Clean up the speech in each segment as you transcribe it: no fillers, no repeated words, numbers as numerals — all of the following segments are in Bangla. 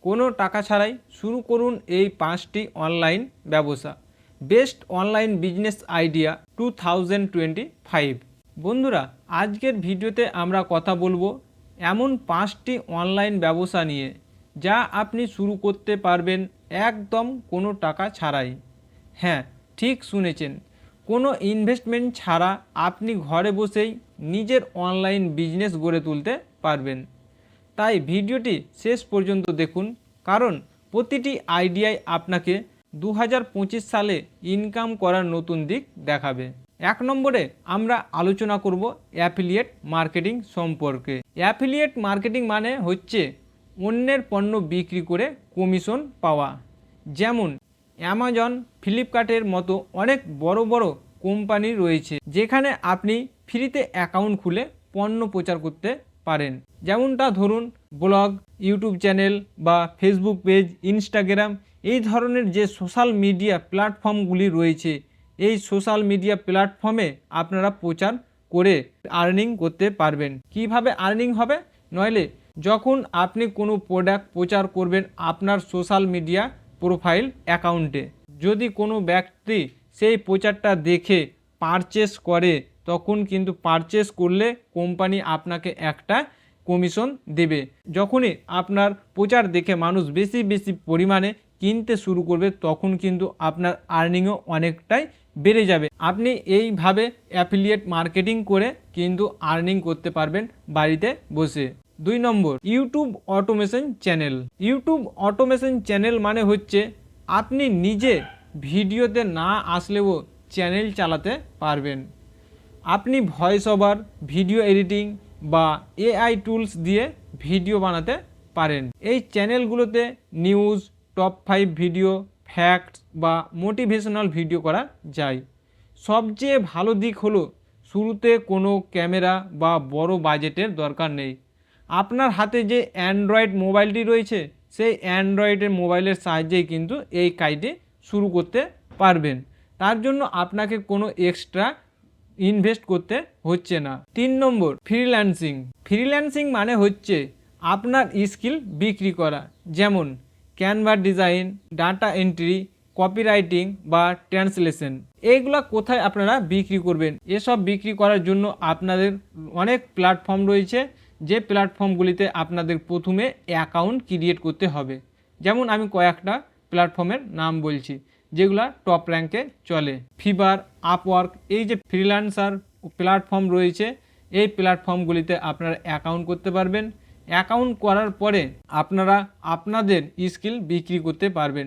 কোনো টাকা ছাড়াই শুরু করুন এই 5টি অনলাইন ব্যবসা। Best online business idea 2025। বন্ধুরা, আজকের ভিডিওতে আমরা কথা বলবো এমন 5টি অনলাইন ব্যবসা নিয়ে যা আপনি শুরু করতে পারবেন একদম কোনো টাকা ছাড়াই। হ্যাঁ, ঠিক শুনেছেন, কোনো ইনভেস্টমেন্ট ছাড়া আপনি ঘরে বসেই নিজের অনলাইন বিজনেস গড়ে তুলতে পারবেন। তাই ভিডিওটি শেষ পর্যন্ত দেখুন, কারণ প্রতিটি আইডিয়াই আপনাকে 2025 সালে ইনকাম করার নতুন দিক দেখাবে। 1 নম্বরে আমরা আলোচনা করব অ্যাফিলিয়েট মার্কেটিং সম্পর্কে। অ্যাফিলিয়েট মার্কেটিং মানে হচ্ছে অন্যের পণ্য বিক্রি করে কমিশন পাওয়া। যেমন অ্যামাজন, ফ্লিপকার্টের মতো অনেক বড় বড় কোম্পানি রয়েছে যেখানে আপনি ফ্রিতে অ্যাকাউন্ট খুলে পণ্য প্রচার করতে পারেন। যেমনটা ধরুন ব্লগ, ইউটিউব চ্যানেল বা ফেসবুক পেজ, ইনস্টাগ্রাম, এই ধরনের যে সোশ্যাল মিডিয়া প্ল্যাটফর্মগুলি রয়েছে, এই সোশ্যাল মিডিয়া প্ল্যাটফর্মে আপনারা প্রচার করে আর্নিং করতে পারবেন। কিভাবে আর্নিং হবে? নইলে যখন আপনি কোনো প্রোডাক্ট প্রচার করবেন আপনার সোশ্যাল মিডিয়া প্রোফাইল অ্যাকাউন্টে, যদি কোনো ব্যক্তি সেই প্রচারটা দেখে পারচেস করে, তখন কিন্তু পারচেস করলে কোম্পানি আপনাকে একটা কমিশন দেবে। যখনই আপনার প্রচার দেখে মানুষ বেশি বেশি পরিমাণে কিনতে শুরু করবে, তখন কিন্তু আপনার আর্নিংও অনেকটাই বেড়ে যাবে। আপনি এইভাবে অ্যাফিলিয়েট মার্কেটিং করে কিন্তু আর্নিং করতে পারবেন বাড়িতে বসে। 2 নম্বর, YouTube automation channel. YouTube automation channel মানে হচ্ছে আপনি নিজে ভিডিওতে না আসলেও চ্যানেল চালাতে পারবেন। আপনি ভয়েস ওভার, ভিডিও এডিটিং বা এআই টুলস দিয়ে ভিডিও বানাতে পারেন। এই চ্যানেলগুলোতে নিউজ, টপ 5 ভিডিও, ফ্যাক্টস বা মোটিভেশনাল ভিডিও করা যায়। সবচেয়ে ভালো দিক হলো শুরুতে কোনো ক্যামেরা বা বড় বাজেটের দরকার নেই। আপনার হাতে যে অ্যান্ড্রয়েড মোবাইলটি রয়েছে, সেই অ্যান্ড্রয়েডের মোবাইলের সাহায্যেই কিন্তু এই কাজটি শুরু করতে পারবেন। তার জন্য আপনাকে কোনো এক্সট্রা ইনভেস্ট করতে হচ্ছে না। 3 নম্বর, ফ্রিল্যান্সিং। ফ্রিল্যান্সিং মানে হচ্ছে আপনার স্কিল বিক্রি করা। যেমন Canva design, data entry, copywriting বা ট্রান্সলেশন। এইগুলা কোথায় আপনারা বিক্রি করবেন? এসব বিক্রি করার জন্য আপনাদের অনেক প্ল্যাটফর্ম রয়েছে, যে প্ল্যাটফর্মগুলিতে আপনাদের প্রথমে অ্যাকাউন্ট ক্রিয়েট করতে হবে। যেমন আমি কয়েকটা প্ল্যাটফর্মের নাম বলছি যেগুলা টপ র্যাঙ্কে চলে। ফিভার, আপওয়ার্ক, এই যে ফ্রিল্যান্সার প্ল্যাটফর্ম রয়েছে, এই প্ল্যাটফর্মগুলিতে আপনারা অ্যাকাউন্ট করতে পারবেন। অ্যাকাউন্ট করার পরে আপনারা আপনাদের স্কিল বিক্রি করতে পারবেন।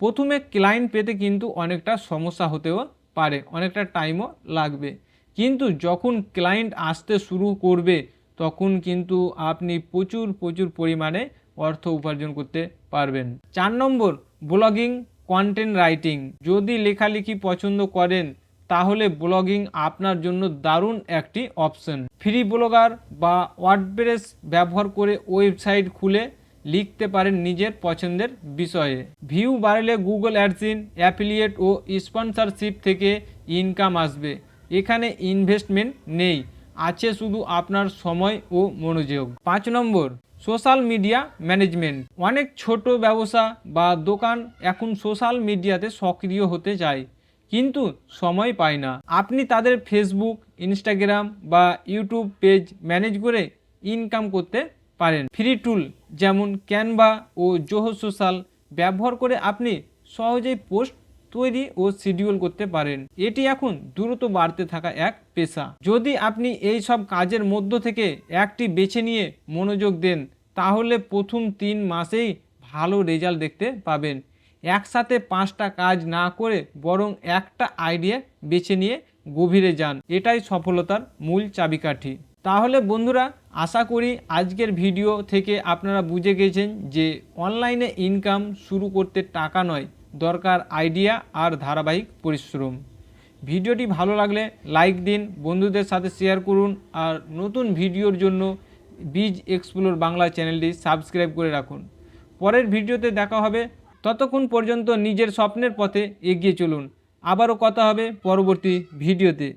প্রথমে ক্লায়েন্ট পেতে কিন্তু অনেকটা সমস্যা হতেও পারে, অনেকটা টাইমও লাগবে, কিন্তু যখন ক্লায়েন্ট আসতে শুরু করবে তখন কিন্তু আপনি প্রচুর পরিমাণে অর্থ উপার্জন করতে পারবেন। 4 নম্বর, ব্লগিং, কন্টেন্ট রাইটিং। যদি লেখালেখি পছন্দ করেন তাহলে ব্লগিং আপনার জন্য দারুণ একটি অপশন। ফ্রি ব্লগার বা ওয়ার্ডপ্রেস ব্যবহার করে ওয়েবসাইট খুলে লিখতে পারেন নিজের পছন্দের বিষয়ে। ভিউ বাড়লে গুগল অ্যাডসেন্স, অ্যাফিলিয়েট ও স্পন্সরশিপ থেকে ইনকাম আসবে। এখানে ইনভেস্টমেন্ট নেই, আছে শুধু আপনার সময় ও মনোযোগ। 5 নম্বর, সোশ্যাল মিডিয়া ম্যানেজমেন্ট। অনেক ছোট ব্যবসা বা দোকান এখন সোশ্যাল মিডিয়াতে সক্রিয় হতে চায় কিন্তু সময় পায় না। আপনি তাদের ফেসবুক, ইনস্টাগ্রাম বা ইউটিউব পেজ ম্যানেজ করে ইনকাম করতে পারেন। ফ্রি টুল যেমন ক্যানভা ও জোহো সোশ্যাল ব্যবহার করে আপনি সহজেই পোস্ট তৈরি ও শিডিউল করতে পারেন। এটি এখন দ্রুত বাড়তে থাকা এক পেশা। যদি আপনি এই সব কাজের মধ্য থেকে একটি বেছে নিয়ে মনোযোগ দেন তাহলে প্রথম 3 মাসেই ভালো রেজাল্ট দেখতে পাবেন। একসাথে 5টা কাজ না করে বরং একটা আইডিয়া বেছে নিয়ে গভীরে যান, এটাই সফলতার মূল চাবিকাঠি। তাহলে বন্ধুরা, আশা করি আজকের ভিডিও থেকে আপনারা বুঝে গেছেন যে অনলাইনে ইনকাম শুরু করতে টাকা নয়, দরকার আইডিয়া আর ধারাবাহিক পরিশ্রম। ভিডিওটি ভালো লাগলে লাইক দিন, বন্ধুদের সাথে শেয়ার করুন আর নতুন ভিডিওর জন্য বিজ এক্সপ্লোর বাংলা চ্যানেলটি সাবস্ক্রাইব করে রাখুন। পরের ভিডিওতে দেখা হবে, ততক্ষণ পর্যন্ত নিজের স্বপ্নের পথে এগিয়ে চলুন। আবারও কথা হবে পরবর্তী ভিডিওতে।